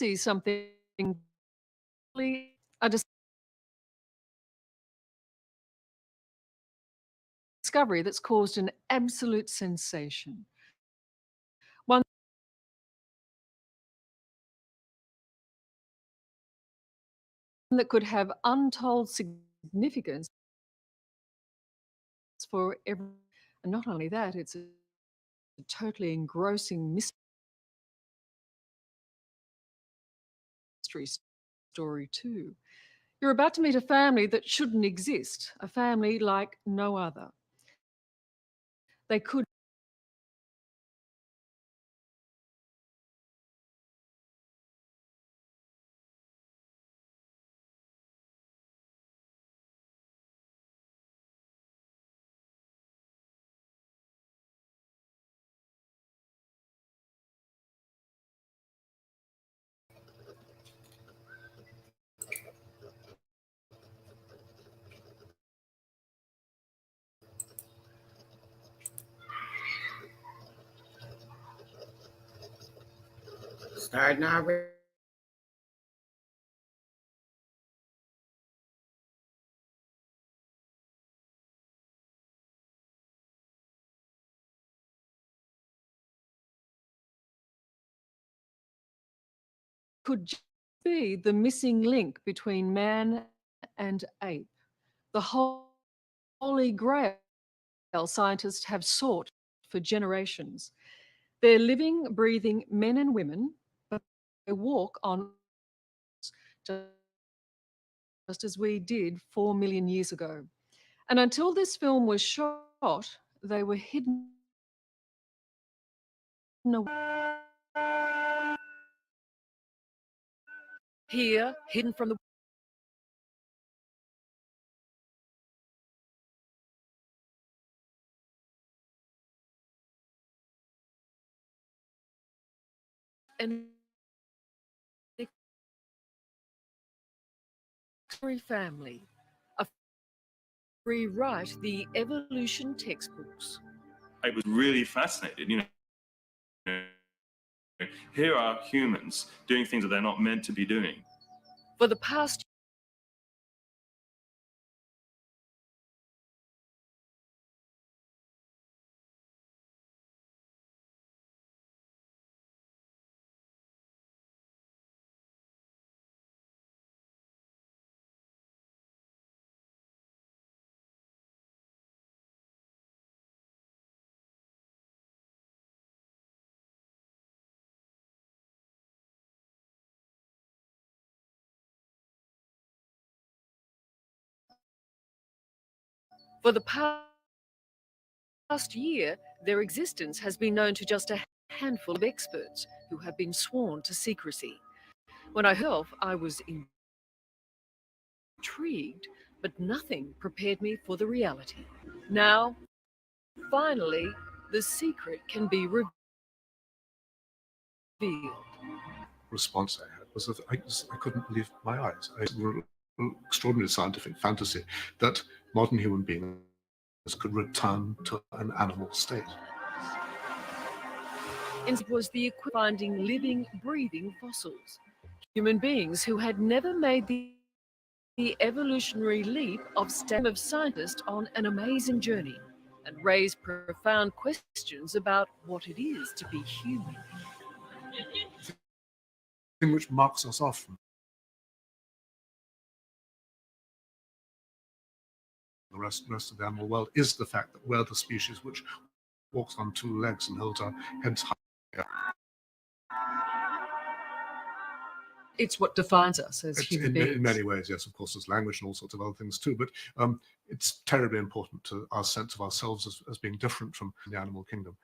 see something, a discovery that's caused an absolute sensation. One that could have untold significance for everyone. And not only that, it's a totally engrossing mystery story too. You're about to meet a family that shouldn't exist, a family like no other. They could Starting already. could be the missing link between man and ape, the holy grail scientists have sought for generations. They're living, breathing men and women, but they walk on just as we did 4 million years ago. And until this film was shot, they were hidden away. Here, hidden from the and family, a rewrite the evolution textbooks. I was really fascinated, here are humans doing things that they're not meant to be doing. For the past year, their existence has been known to just a handful of experts who have been sworn to secrecy. When I heard, I was intrigued, but nothing prepared me for the reality. Now, finally, the secret can be revealed. Response I had was that I couldn't believe my eyes. Extraordinary scientific fantasy that modern human beings could return to an animal state. It was the finding living, breathing fossils. Human beings who had never made the evolutionary leap of scientists on an amazing journey and raised profound questions about what it is to be human. Thing which marks us off from the rest of the animal world is the fact that we're the species which walks on two legs and holds our heads high. It's what defines us as human beings. In many ways, yes, of course, there's language and all sorts of other things too, but it's terribly important to our sense of ourselves as being different from the animal kingdom.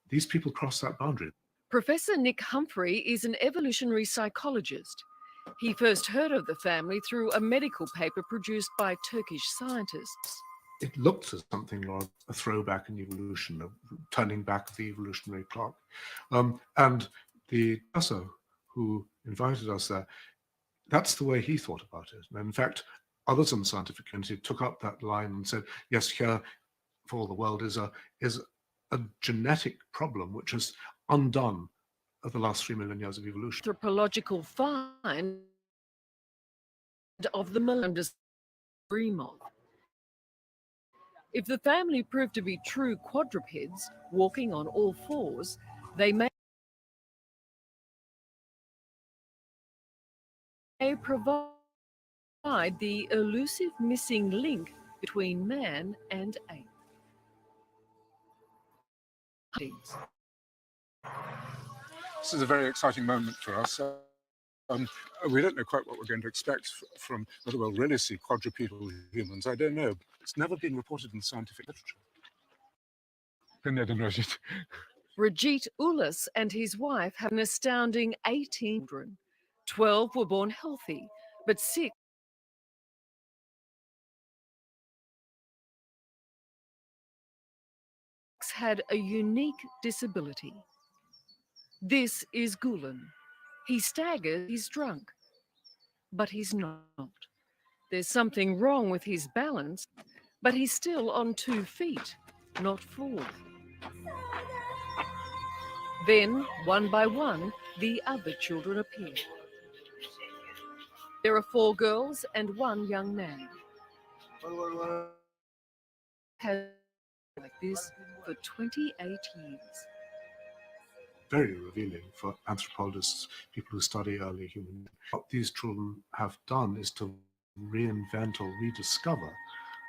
These people cross that boundary. Professor Nick Humphrey is an evolutionary psychologist. He first heard of the family through a medical paper produced by Turkish scientists. It looked as something like a throwback in evolution, a turning back of the evolutionary clock. And the professor who invited us there, that's the way he thought about it. And in fact, others in the scientific community took up that line and said, yes, here for all the world is a genetic problem which has undone of the last 3 million years of evolution. Anthropological find of the millennium dream of. If the family proved to be true quadrupeds walking on all fours, they may provide the elusive missing link between man and ape. This is a very exciting moment for us. We don't know quite what we're going to expect from whether we'll really see quadrupedal humans. I don't know. It's never been reported in scientific literature. Rajit Ullas and his wife have an astounding 18 children. 12 were born healthy, but 6 had a unique disability. This is Gulen. He staggers, he's drunk, but he's not. There's something wrong with his balance, but he's still on 2 feet, not 4. Then, one by one, the other children appear. There are 4 girls and 1 young man. Has like this for 28 years. Very revealing for anthropologists, people who study early human. What these children have done is to reinvent or rediscover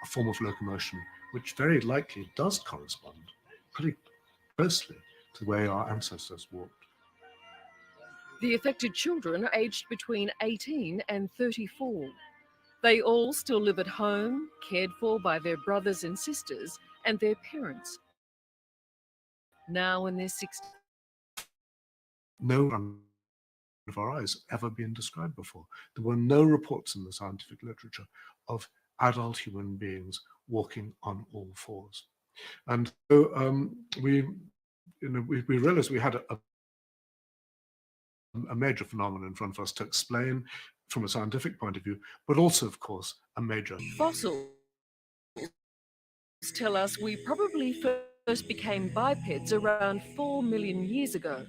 a form of locomotion which very likely does correspond pretty closely to the way our ancestors walked. The affected children are aged between 18 and 34. They all still live at home, cared for by their brothers and sisters and their parents, now in their 60s. No one of our eyes ever been described before. There were no reports in the scientific literature of adult human beings walking on all fours. And so we realized we had a major phenomenon in front of us to explain from a scientific point of view, but also, of course, a major. Fossils tell us we probably first became bipeds around 4 million years ago.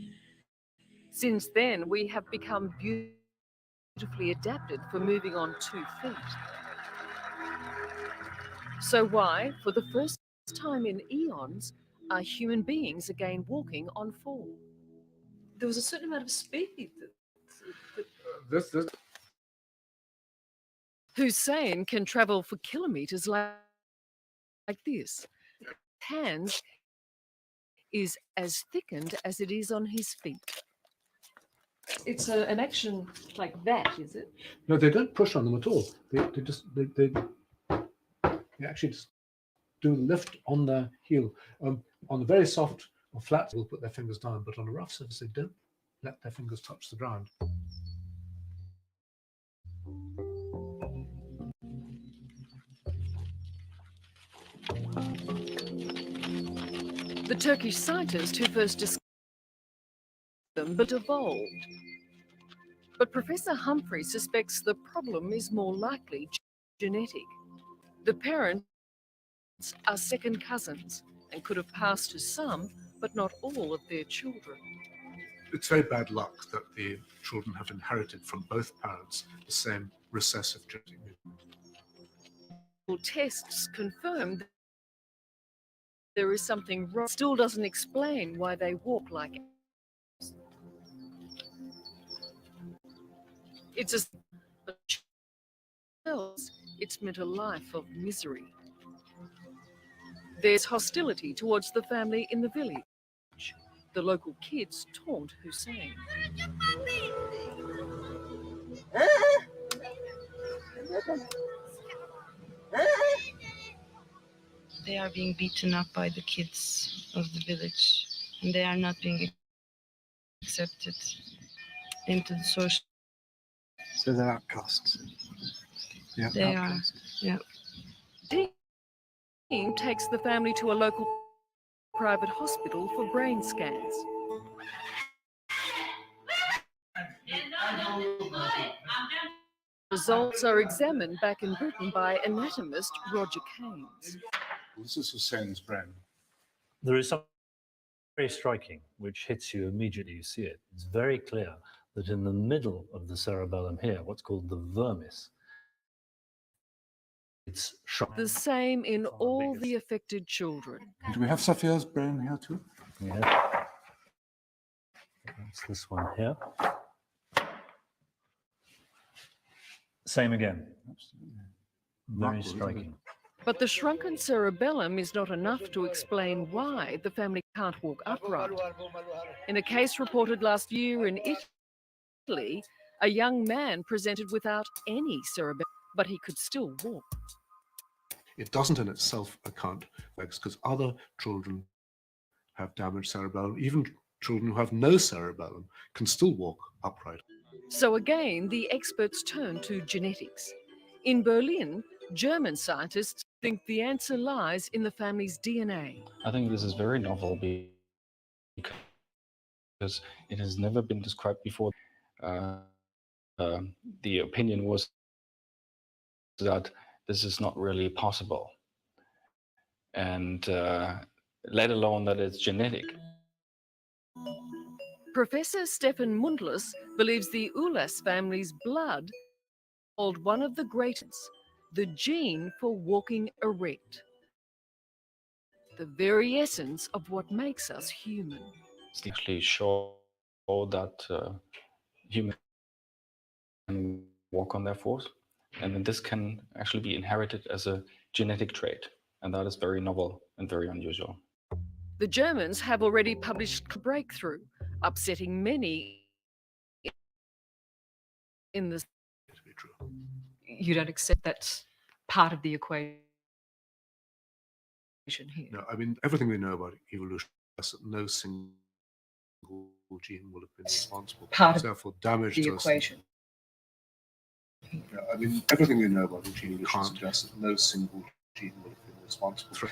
Since then, we have become beautifully adapted for moving on 2 feet. So why, for the first time in eons, are human beings again walking on 4? There was a certain amount of speed that Hussein can travel for kilometers like this. Hands is as thickened as it is on his feet. It's an action like that, is it? No, they don't push on them at all. They actually just do the lift on their heel. On the very soft or flat, they'll put their fingers down, but on a rough surface, they don't let their fingers touch the ground. The Turkish scientist who first discovered them but evolved. But Professor Humphrey suspects the problem is more likely genetic. The parents are second cousins and could have passed to some, but not all of their children. It's very bad luck that the children have inherited from both parents the same recessive genetic mutation. Tests confirm that there is something wrong. Still doesn't explain why they walk like apes. It's it's meant a life of misery. There's hostility towards the family in the village. The local kids taunt Hussein. They are being beaten up by the kids of the village, and they are not being accepted into the social. So they're outcasts. Yeah, They outcasts. are, yeah. Team takes the family to a local private hospital for brain scans. Results are examined back in Britain by anatomist Roger Keynes. This is Hussein's brain. There is very striking, which hits you immediately you see it. It's very clear that in the middle of the cerebellum here, what's called the vermis, it's shrunk. The same in all the affected children. Do we have Sophia's brain here too? Yeah. That's this one here. Same again. Very Remarkable, isn't it? striking. But the shrunken cerebellum is not enough to explain why the family can't walk upright. In a case reported last year in Italy, a young man presented without any cerebellum, but he could still walk. It doesn't in itself account because other children have damaged cerebellum. Even children who have no cerebellum can still walk upright. So again, the experts turn to genetics. In Berlin, German scientists think the answer lies in the family's DNA. I think this is very novel because it has never been described before. The opinion was that this is not really possible, and let alone that it's genetic. Professor Stefan Mundlus believes the Ulas family's blood hold one of the greatest, the gene for walking erect, the very essence of what makes us human. It's actually show that humans can walk on their fours, and then this can actually be inherited as a genetic trait, and that is very novel and very unusual. The Germans have already published a breakthrough, upsetting many in the... To be true. You don't accept that's part of the equation here? No, I mean, everything we know about evolution is that no single gene will have been responsible. Part of Therefore, damage the to us. equation. No, I mean, everything we know about evolution suggests that no single gene will have been responsible. So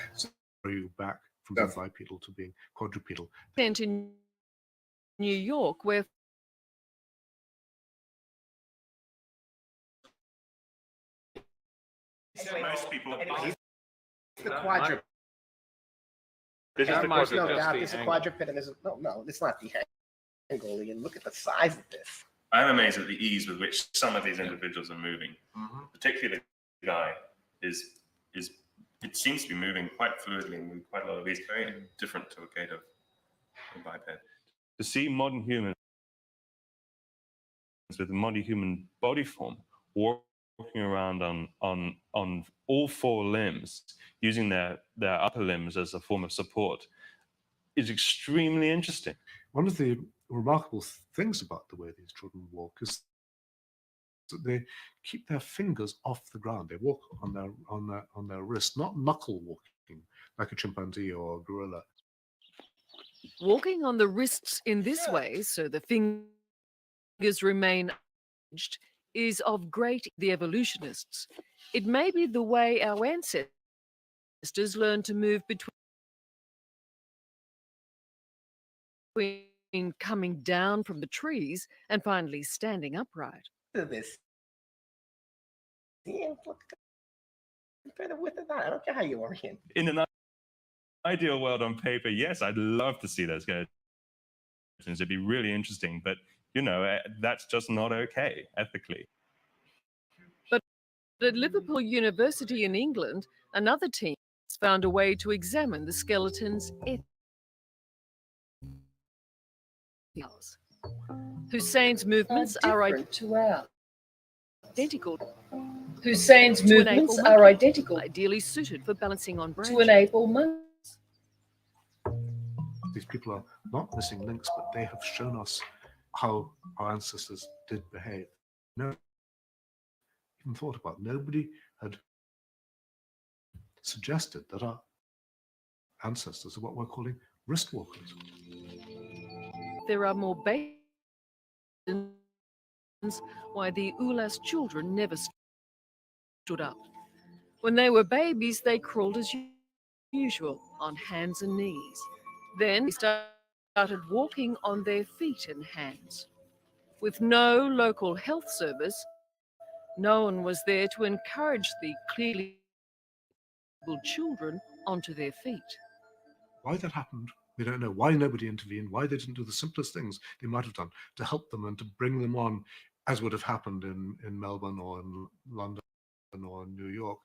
throw you back from being bipedal to being quadrupedal. Sent in New York, where Most people. The quadruped. This is the There's no quadruped. doubt. There's a quadruped and there's no, it's not the angle. And look at the size of this. I'm amazed at the ease with which some of these individuals are moving. Particularly the guy is it seems to be moving quite fluidly and with quite a lot of ease. Very different to a gait of a biped. To see modern humans with a modern human body form walking around on all four limbs, using their upper limbs as a form of support, is extremely interesting. One of the remarkable things about the way these children walk is that they keep their fingers off the ground. They walk on their wrist, not knuckle walking like a chimpanzee or a gorilla. walking on the wrists in this way, so the fingers remain arranged, is of great the evolutionists. It may be the way our ancestors learned to move between coming down from the trees and finally standing upright. Look at this. Yeah, look, compare the width of that. I don't care how you orient. In an ideal world on paper, yes, I'd love to see those skeletons. It'd be really interesting, but you know, that's just not okay ethically. But at Liverpool University in England, another team has found a way to examine the skeletons' Hussein's movements are identical. Hussein's movements are identical Ideally suited for balancing on branches. to enable monkeys. These people are not missing links, but they have shown us how our ancestors did behave. No, even thought about. Nobody had suggested that our ancestors are what we're calling wrist walkers. There are more reasons why the Ulas children never stood up. When they were babies, they crawled as usual, on hands and knees. Then they started walking on their feet and hands. With no local health service, no one was there to encourage the clearly able children onto their feet. Why that happened, We don't know why nobody intervened, why they didn't do the simplest things they might have done to help them and to bring them on, as would have happened in Melbourne or in London or in New York.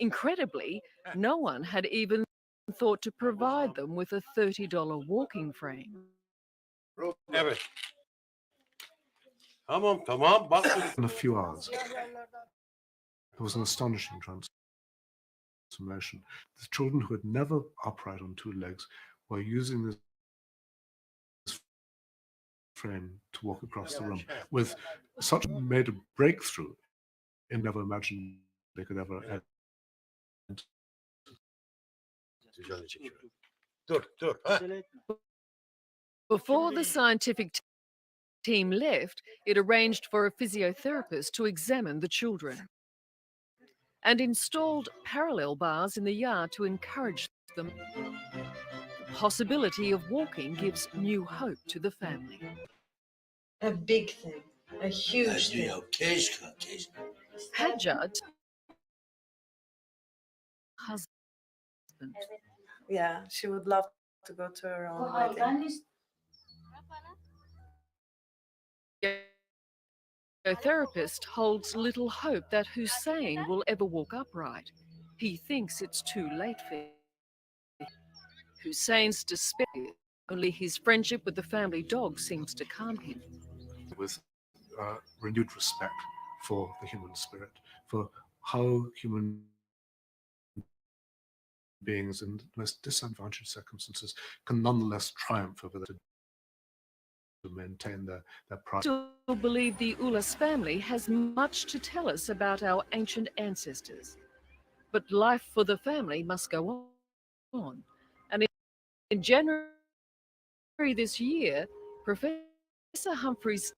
Incredibly, no one had even thought to provide them with a $30 walking frame. Evet. Tamam tamam bak. In a few hours. It was an astonishing transformation. The children who had never upright on two legs were using this frame to walk across the room with such made a breakthrough in never imagined they could ever end. Dur dur. Ha? Before the scientific team left, it arranged for a physiotherapist to examine the children and installed parallel bars in the yard to encourage them. The possibility of walking gives new hope to the family. A big thing, a huge thing. Hadjad, husband, Yeah, she would love to go to her own wedding. the therapist holds little hope that Hussein will ever walk upright. He thinks it's too late for him. Hussein's despair, only his friendship with the family dog seems to calm him. With renewed respect for the human spirit, for how human beings in the most disadvantaged circumstances can nonetheless triumph over that, to maintain their pride. I still believe the Ulas family has much to tell us about our ancient ancestors. But life for the family must go on. And in January this year, Professor Humphrey's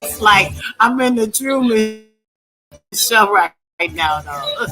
It's like I'm in the Truman Show right now, though.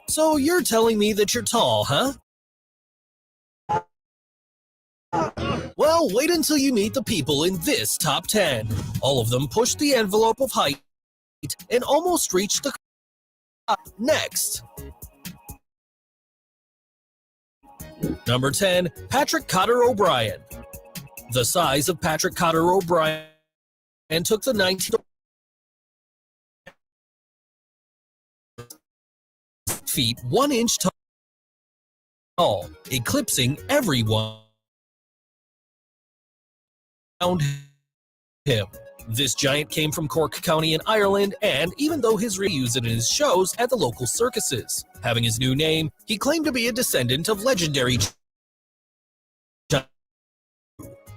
So you're telling me that you're tall, huh? Well, wait until you meet the people in this top 10. All of them pushed the envelope of height and almost reached the top. Next. Number 10, Patrick Cotter O'Brien. The size of Patrick Cotter O'Brien took the 19 feet 1 inch tall, eclipsing everyone around him. This giant came from Cork County in Ireland, and even though his used it in his shows at the local circuses, having his new name, he claimed to be a descendant of legendary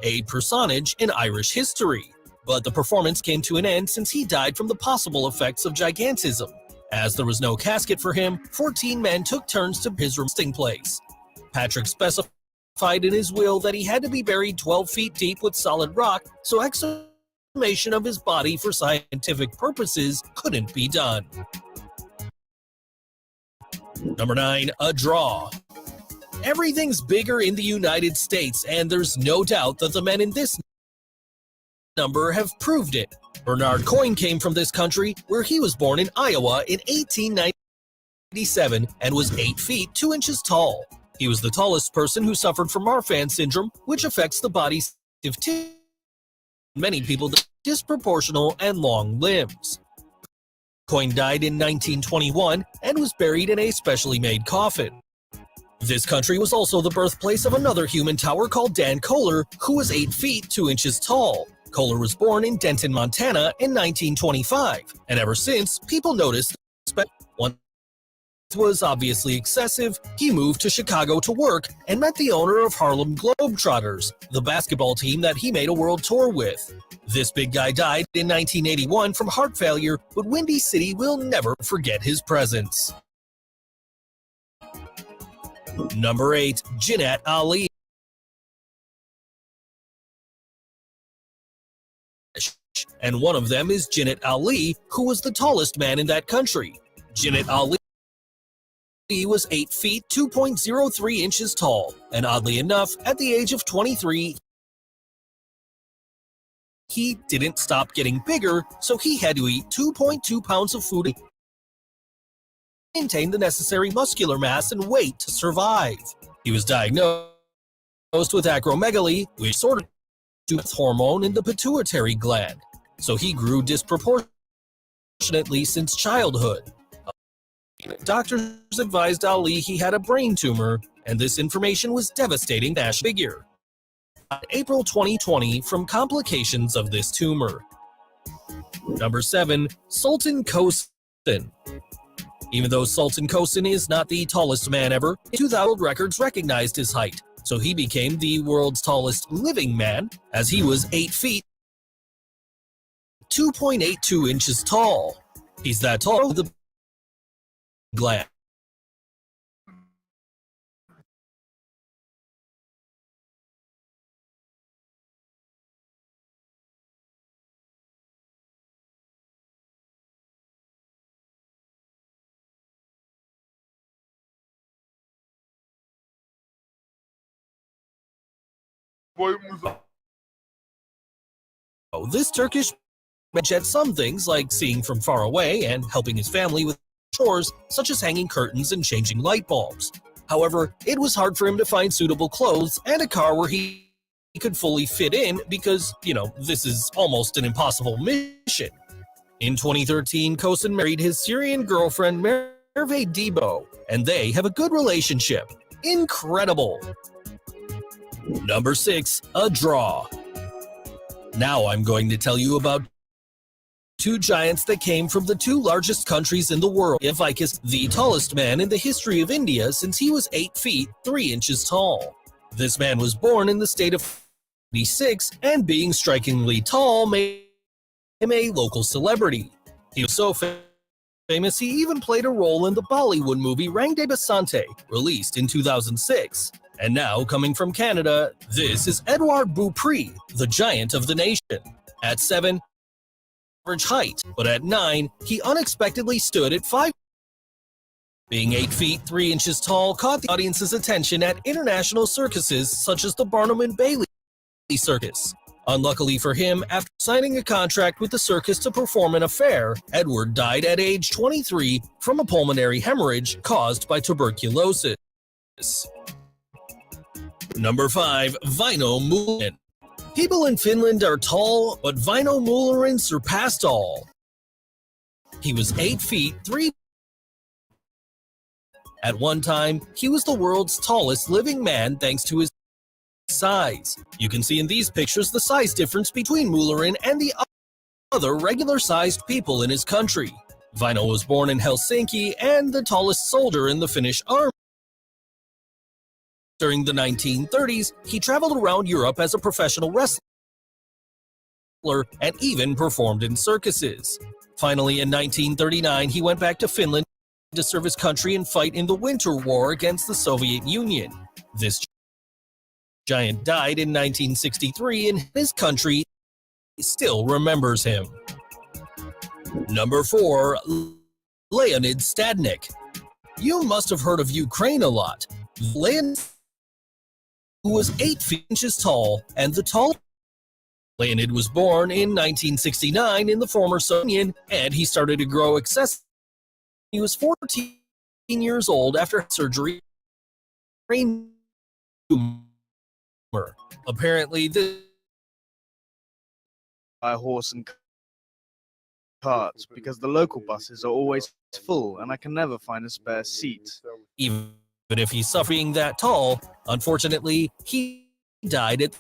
a personage in Irish history. But the performance came to an end since he died from the possible effects of gigantism. As there was no casket for him, 14 men took turns to his resting place. Patrick specified in his will that he had to be buried 12 feet deep with solid rock, so exhumation of his body for scientific purposes couldn't be done. Number 9, a draw. Everything's bigger in the United States, and there's no doubt that the men in this number have proved it. Bernard Coyne came from this country, where he was born in Iowa in 1897 and was 8 feet 2 inches tall. He was the tallest person who suffered from Marfan syndrome, which affects the body's connective tissue. Many people with disproportional and long limbs. Coyne died in 1921 and was buried in a specially made coffin. This country was also the birthplace of another human tower called Dan Kohler, who was 8 feet 2 inches tall. Kohler was born in Denton, Montana in 1925, and ever since, people noticed that one was obviously excessive. He moved to Chicago to work and met the owner of Harlem Globetrotters, the basketball team that he made a world tour with. This big guy died in 1981 from heart failure, but Windy City will never forget his presence. Number 8. Jeanette Ali. And one of them is Jeanette Ali, who was the tallest man in that country. Jeanette Ali was 8 feet 2.03 inches tall, and oddly enough, at the age of 23, he didn't stop getting bigger, so he had to eat 2.2 pounds of food to maintain the necessary muscular mass and weight to survive. He was diagnosed with acromegaly, which sort of hormone in the pituitary gland, so he grew disproportionately since childhood. Doctors advised Ali he had a brain tumor, and this information was devastating to Nash figure. April 2020 from complications of this tumor. Number 7. Sultan Kosten. Even though Sultan Kosten is not the tallest man ever, 2000 records recognized his height, so he became the world's tallest living man, as he was 8 feet 2.82 inches tall. He's that tall with the gland. This Turkish man had some things like seeing from far away and helping his family with chores such as hanging curtains and changing light bulbs. However, it was hard for him to find suitable clothes and a car where he could fully fit in because, this is almost an impossible mission. In 2013, Kosten married his Syrian girlfriend Merve Debo, and they have a good relationship. Incredible! Number 6. A draw. Now I'm going to tell you about two giants that came from the two largest countries in the world. Vicus, the tallest man in the history of India since he was 8 feet 3 inches tall. This man was born in the state of 1946, and being strikingly tall made him a local celebrity. He was so famous he even played a role in the Bollywood movie Rang De Basante, released in 2006. And now, coming from Canada, this is Edouard Beaupré, the giant of the nation. At 7, average height, but at 9, he unexpectedly stood at 5. Being 8 feet 3 inches tall caught the audience's attention at international circuses such as the Barnum and Bailey Circus. Unluckily for him, after signing a contract with the circus to perform an affair, Edward died at age 23 from a pulmonary hemorrhage caused by tuberculosis. Number 5. Väinö Moilanen. People in Finland are tall, but Väinö Moilanen surpassed all. He was 8 feet 3. At one time, he was the world's tallest living man thanks to his size. You can see in these pictures the size difference between Moilanen and the other regular-sized people in his country. Väinö was born in Helsinki and the tallest soldier in the Finnish army. During the 1930s, he traveled around Europe as a professional wrestler and even performed in circuses. Finally, in 1939, he went back to Finland to serve his country and fight in the Winter War against the Soviet Union. This giant died in 1963, and his country still remembers him. Number 4. Leonid Stadnik. You must have heard of Ukraine a lot. Leonid who was 8 inches tall and the tallest. Leonid was born in 1969 in the former Soviet Union, and he started to grow excessively. He was 14 years old after surgery. Brain tumor. Apparently, by horse and carts because the local buses are always full and I can never find a spare seat. Even if he's suffering that tall, unfortunately, he died at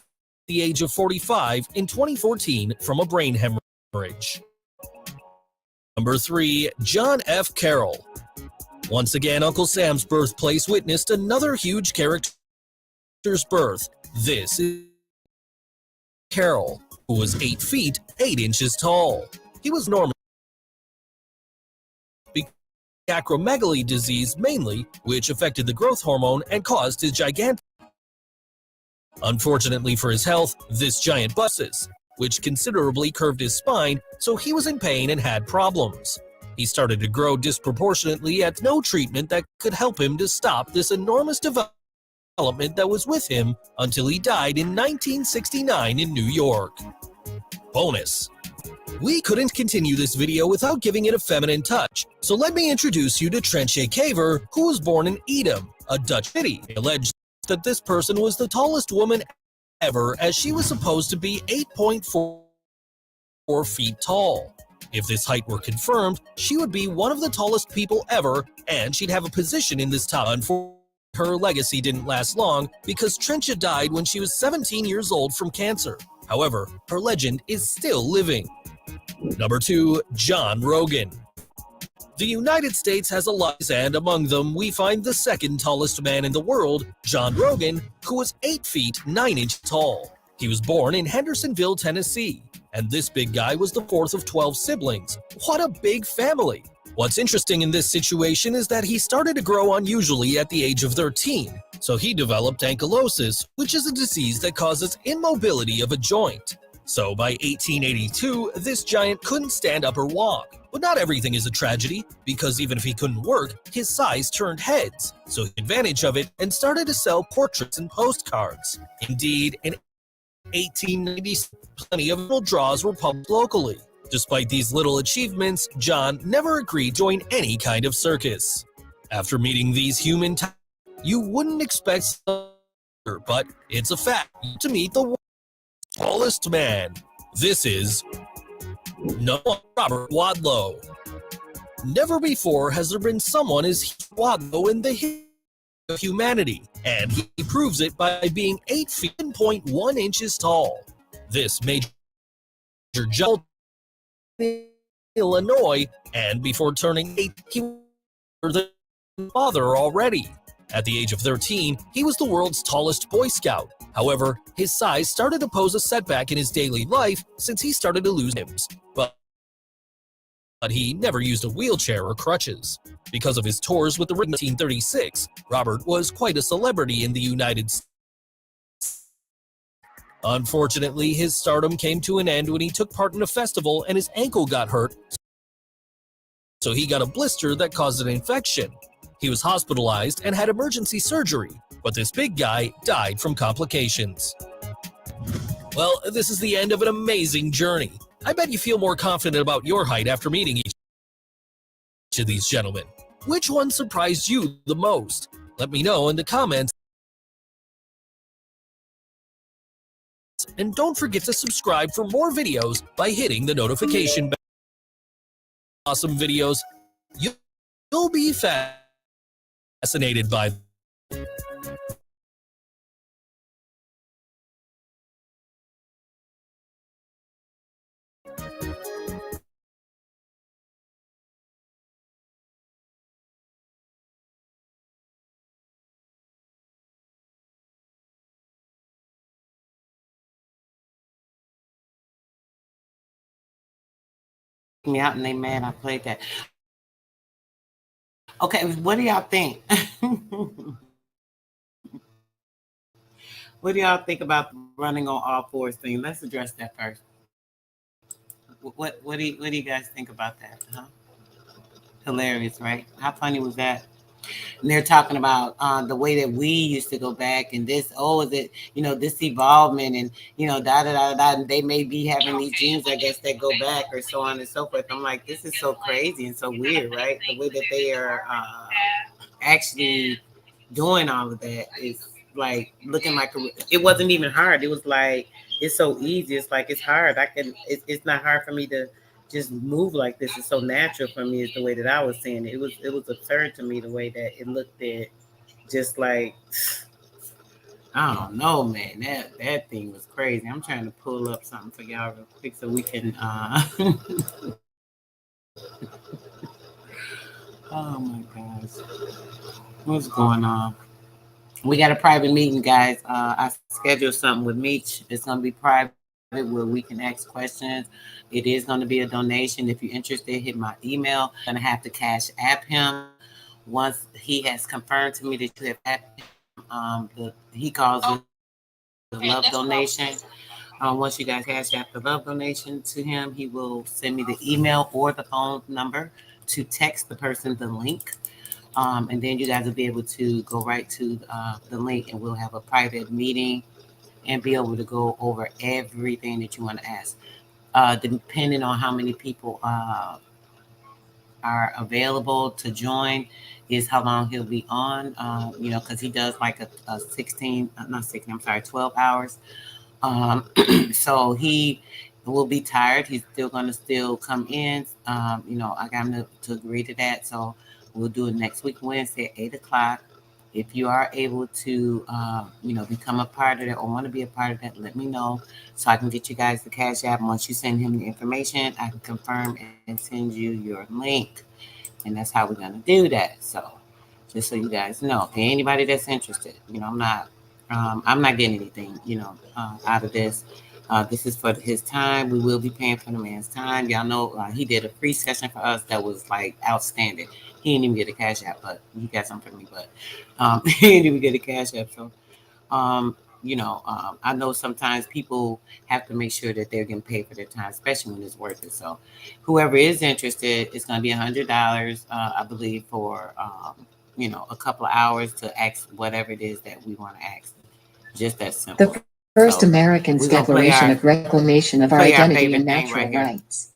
the age of 45 in 2014 from a brain hemorrhage. Number 3, John F. Carroll. Once again, Uncle Sam's birthplace witnessed another huge character's birth. This is Carroll, who was 8 feet 8 inches tall. He was normal. Acromegaly disease mainly, which affected the growth hormone and caused his gigantic. Unfortunately for his health, this giant buses, which considerably curved his spine, so he was in pain and had problems. He started to grow disproportionately at no treatment that could help him to stop this enormous development that was with him until he died in 1969 in New York. Bonus. We couldn't continue this video without giving it a feminine touch, so let me introduce you to Trentje Kaver, who was born in Edam, a Dutch city. It alleged that this person was the tallest woman ever, as she was supposed to be 8.4 feet tall. If this height were confirmed, she would be one of the tallest people ever, and she'd have a position in this top. Unfortunately, her legacy didn't last long because Trentje died when she was 17 years old from cancer. However, her legend is still living. Number 2, John Rogan. The United States has a lot, and among them we find the second tallest man in the world, John Rogan, who was 8 feet 9 inches tall. He was born in Hendersonville, Tennessee, and this big guy was the 4th of 12 siblings. What a big family! What's interesting in this situation is that he started to grow unusually at the age of 13, so he developed ankylosis, which is a disease that causes immobility of a joint. So by 1882, this giant couldn't stand up or walk. But not everything is a tragedy, because even if he couldn't work, his size turned heads, so he took advantage of it and started to sell portraits and postcards. Indeed, in 1890, plenty of little draws were published locally. Despite these little achievements, John never agreed to join any kind of circus. After meeting these human types, you wouldn't expect, but it's a fact, to meet the tallest man. This is Robert Wadlow. Never before has there been someone as Wadlow in the history of humanity, and he proves it by being 8 feet 1 inches tall. This major jump in Illinois, and before turning 8, he was the father already. At the age of 13, he was the world's tallest Boy Scout. However, his size started to pose a setback in his daily life since he started to lose limbs. But he never used a wheelchair or crutches. Because of his tours with the 1936, Robert was quite a celebrity in the United States. Unfortunately, his stardom came to an end when he took part in a festival and his ankle got hurt, so he got a blister that caused an infection. He was hospitalized and had emergency surgery, but this big guy died from complications. Well, this is the end of an amazing journey. I bet you feel more confident about your height after meeting each of these gentlemen. Which one surprised you the most? Let me know in the comments. And don't forget to subscribe for more videos by hitting the notification bell. Awesome videos. You'll be fascinated by them. Me out and they mad I played that. Okay, what do y'all think? What do y'all think about running on all fours thing? Let's address that first. What do you guys think about that? Huh? Hilarious, right? How funny was that? And they're talking about the way that we used to go back and this, is it, this evolvement and, da da da da. And they may be having these genes, I guess, that go back or so on and so forth. I'm like, this is so crazy and so weird, right? The way that they are actually doing all of that is like looking like it wasn't even hard. It was like, it's so easy. It's like, it's hard. It's not hard for me to just move like this. It's so natural for me is the way that I was seeing it. It was absurd to me the way that it looked at, just like, I don't know, man. That thing was crazy. I'm trying to pull up something for y'all real quick so we can oh my gosh. What's going on? We got a private meeting, guys. I scheduled something with Meech. It's gonna be private where we can ask questions. It is going to be a donation. If you're interested, hit my email. I'm going to have to cash app him once he has confirmed to me that you have app him. He calls it the love donation. Once you guys cash app the love donation to him, he will send me the email or the phone number to text the person the link. And then you guys will be able to go right to the link and we'll have a private meeting and be able to go over everything that you want to ask. Depending on how many people are available to join is how long he'll be on, because he does like a 12 hours. So he will be tired. He's still going to still come in. I got him to agree to that. So we'll do it next week, Wednesday at 8 o'clock. If you are able to, become a part of that or want to be a part of that, let me know so I can get you guys the Cash App. Once you send him the information, I can confirm and send you your link. And that's how we're going to do that. So just so you guys know, okay, anybody that's interested, I'm not getting anything, out of this. This is for his time. We will be paying for the man's time. Y'all know he did a free session for us that was like outstanding. He didn't even get a Cash App, but he got something for me. But he didn't even get a Cash App. So, I know sometimes people have to make sure that they're getting paid for their time, especially when it's worth it. So, whoever is interested, it's going to be $100, I believe, for a couple of hours to ask whatever it is that we want to ask. Just that simple. The first So, Americans' Declaration of Reclamation of our play our Identity favorite and thing Natural right here. Rights.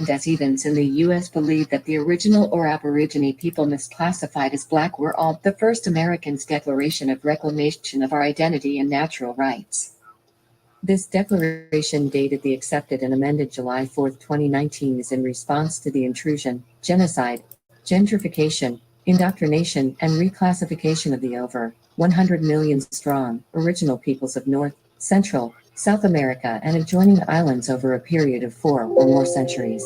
descendants in the U.S. believe that the original or Aborigine people misclassified as Black were all the first Americans' Declaration of Reclamation of Our Identity and Natural Rights. This declaration, dated the accepted and amended July 4, 2019, is in response to the intrusion, genocide, gentrification, indoctrination, and reclassification of the over 100 million strong original peoples of North, Central, South America and adjoining islands over a period of 4 or more centuries.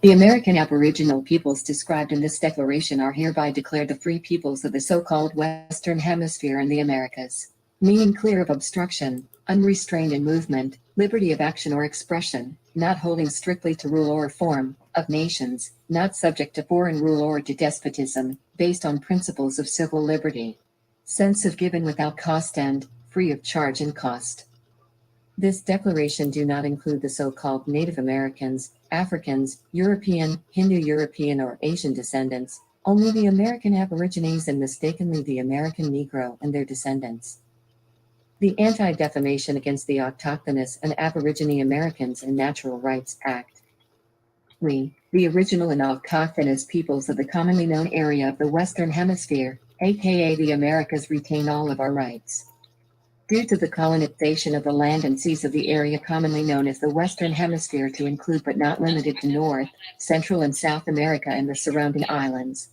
The American Aboriginal peoples described in this declaration are hereby declared the free peoples of the so-called Western Hemisphere and the Americas, meaning clear of obstruction, unrestrained in movement, liberty of action or expression, not holding strictly to rule or form of nations, not subject to foreign rule or to despotism, based on principles of civil liberty, sense of given without cost and free of charge and cost. This declaration do not include the so-called Native Americans, Africans, European, Hindu-European or Asian descendants, only the American Aborigines and mistakenly the American Negro and their descendants. The Anti-Defamation Against the Autochthonous and Aborigine Americans and Natural Rights Act. We, the original and autochthonous peoples of the commonly known area of the Western Hemisphere, aka the Americas, retain all of our rights. Due to the colonization of the land and seas of the area commonly known as the Western Hemisphere to include but not limited to North, Central and South America and the surrounding islands.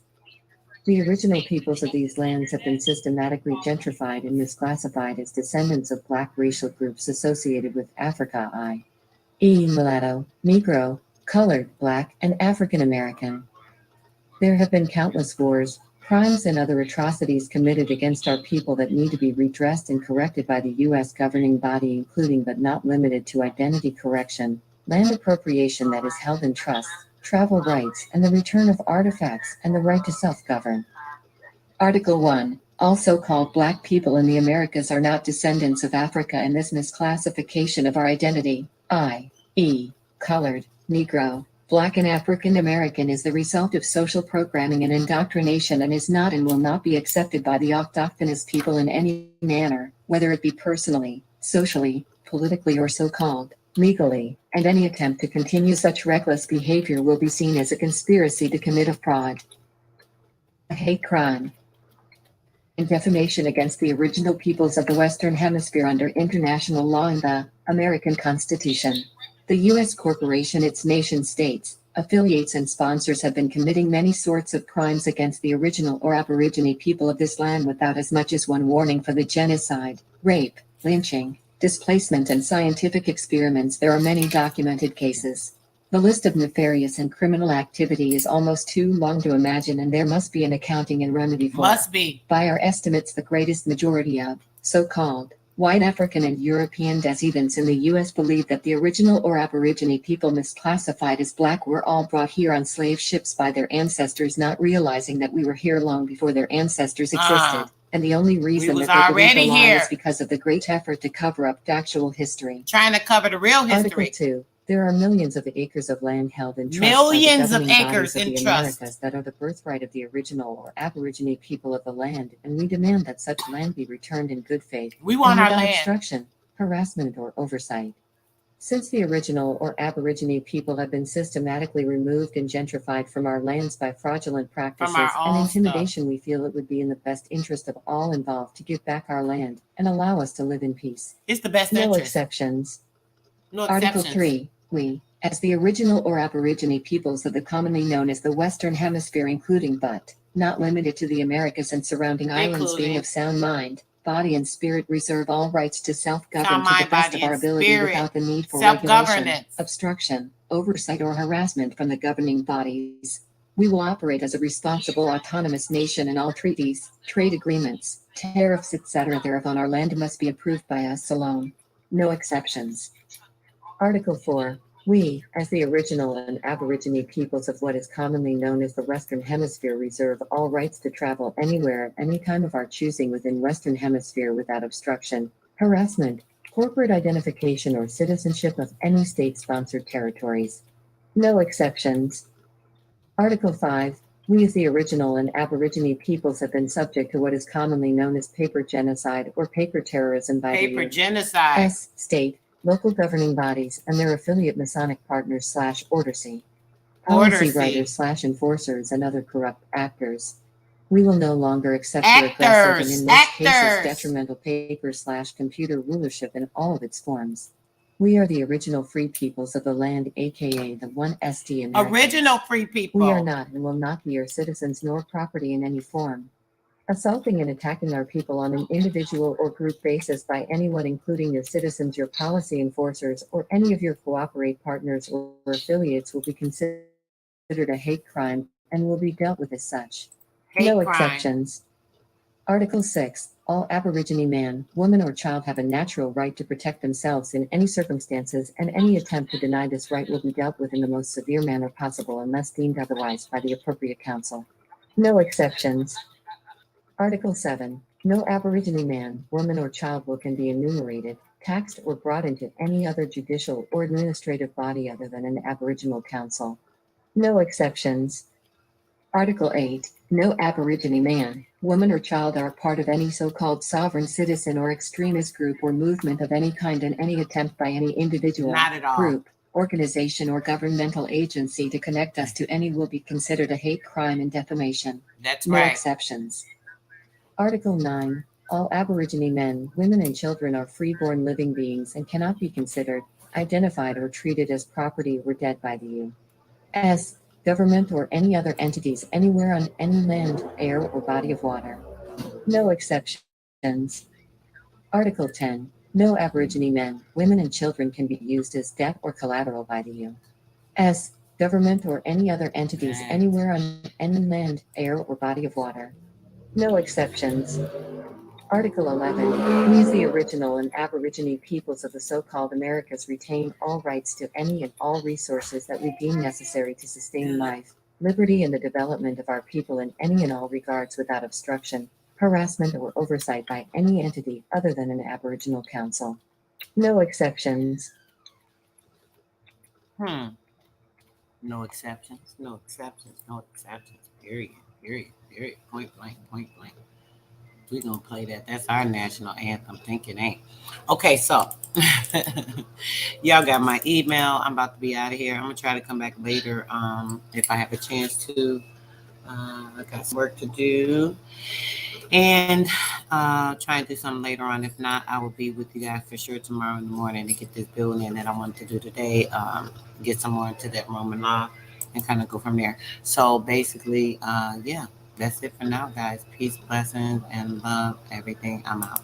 The original peoples of these lands have been systematically gentrified and misclassified as descendants of Black racial groups associated with Africa, i.e. mulatto, Negro, colored, Black, and African American. There have been countless wars, crimes and other atrocities committed against our people that need to be redressed and corrected by the U.S. governing body, including but not limited to identity correction, land appropriation that is held in trust, travel rights and the return of artifacts and the right to self-govern. Article 1. All so-called Black people in the Americas are not descendants of Africa, and this misclassification of our identity, i.e., colored, Negro, Black and African American, is the result of social programming and indoctrination and is not and will not be accepted by the autochthonous people in any manner, whether it be personally, socially, politically or so-called legally, and any attempt to continue such reckless behavior will be seen as a conspiracy to commit a fraud, a hate crime, and defamation against the original peoples of the Western Hemisphere under international law and the American Constitution. The U.S. corporation, its nation-states, affiliates and sponsors have been committing many sorts of crimes against the original or Aborigine people of this land without as much as one warning for the genocide, rape, lynching, displacement and scientific experiments. There are many documented cases. The list of nefarious and criminal activity is almost too long to imagine, and there must be an accounting and remedy for it. By our estimates, the greatest majority of so-called white African and European descendants in the U.S. believe that the original or Aborigine people misclassified as Black were all brought here on slave ships by their ancestors, not realizing that we were here long before their ancestors existed. And the only reason that they believe the lie is because of the great effort to cover up factual history. Trying to cover the real history. Article 2. There are millions of acres of land held in trust Millions by of the governing acres bodies of in the trust. Americas that are the birthright of the original or Aborigine people of the land, and we demand that such land be returned in good faith. We want and our without land. obstruction, harassment, or oversight. Since the original or Aborigine people have been systematically removed and gentrified from our lands by fraudulent practices our and own intimidation, we feel it would be in the best interest of all involved to give back our land and allow us to live in peace. It's the best No interest. exceptions. No Article exceptions. 3. We, as the original or Aborigine peoples of the commonly known as the Western Hemisphere, including but not limited to the Americas and surrounding islands, being of sound mind, body and spirit, reserve all rights to self-govern Sound to the mind, best body, of our and ability spirit. without the need for regulation, Self-governance. obstruction, oversight or harassment from the governing bodies. We will operate as a responsible autonomous nation, and all treaties, trade agreements, tariffs, etc. thereof on our land must be approved by us alone. No exceptions. Article 4. We, as the original and Aborigine peoples of what is commonly known as the Western Hemisphere, reserve all rights to travel anywhere at any time of our choosing within Western Hemisphere without obstruction, harassment, corporate identification, or citizenship of any state-sponsored territories. No exceptions. Article 5. We, as the original and Aborigine peoples, have been subject to what is commonly known as paper genocide or paper terrorism by Paper the genocide. U.S. state, local governing bodies, and their affiliate Masonic partners / Order-C, policy writers / enforcers, and other corrupt actors. We will no longer accept your aggressive and in most cases detrimental paper / computer rulership in all of its forms. We are the original free peoples of the land, aka the 1SD Americans. Original free people. We are not and will not be your citizens nor property in any form. Assaulting and attacking our people on an individual or group basis by anyone, including your citizens, your policy enforcers, or any of your cooperate partners or affiliates, will be considered a hate crime and will be dealt with as such. No exceptions. Article 6. All Aborigine man, woman, or child have a natural right to protect themselves in any circumstances, and any attempt to deny this right will be dealt with in the most severe manner possible unless deemed otherwise by the appropriate council. No exceptions. Article 7. No Aborigine man, woman, or child can be enumerated, taxed, or brought into any other judicial or administrative body other than an Aboriginal council. No exceptions. Article 8. No Aborigine man, woman, or child are part of any so-called sovereign citizen or extremist group or movement of any kind, and any attempt by any individual, group, organization, or governmental agency to connect us to any will be considered a hate crime and defamation. That's no right. exceptions. Article 9. All Aborigine men, women, and children are free-born living beings and cannot be considered, identified, or treated as property or debt by the U.S. government or any other entities anywhere on any land, air, or body of water. No exceptions. Article 10. No Aborigine men, women, and children can be used as debt or collateral by the U.S. government or any other entities anywhere on any land, air, or body of water. No exceptions. Article 11. We, the original and Aborigine peoples of the so-called Americas, retain all rights to any and all resources that we deem necessary to sustain life, liberty, and the development of our people in any and all regards without obstruction, harassment, or oversight by any entity other than an Aboriginal council. No exceptions. No exceptions. No exceptions. No exceptions. Period. Period. Period. Point blank. Point blank. We're going to play that. That's our national anthem. Think it ain't. Okay, so y'all got my email. I'm about to be out of here. I'm going to try to come back later if I have a chance to. I got some work to do. And try and do something later on. If not, I will be with you guys for sure tomorrow in the morning to get this building in that I wanted to do today. Get some more into that Roman law and kind of go from there. So basically, yeah. That's it for now, guys. Peace, blessings, and love, everything. I'm out.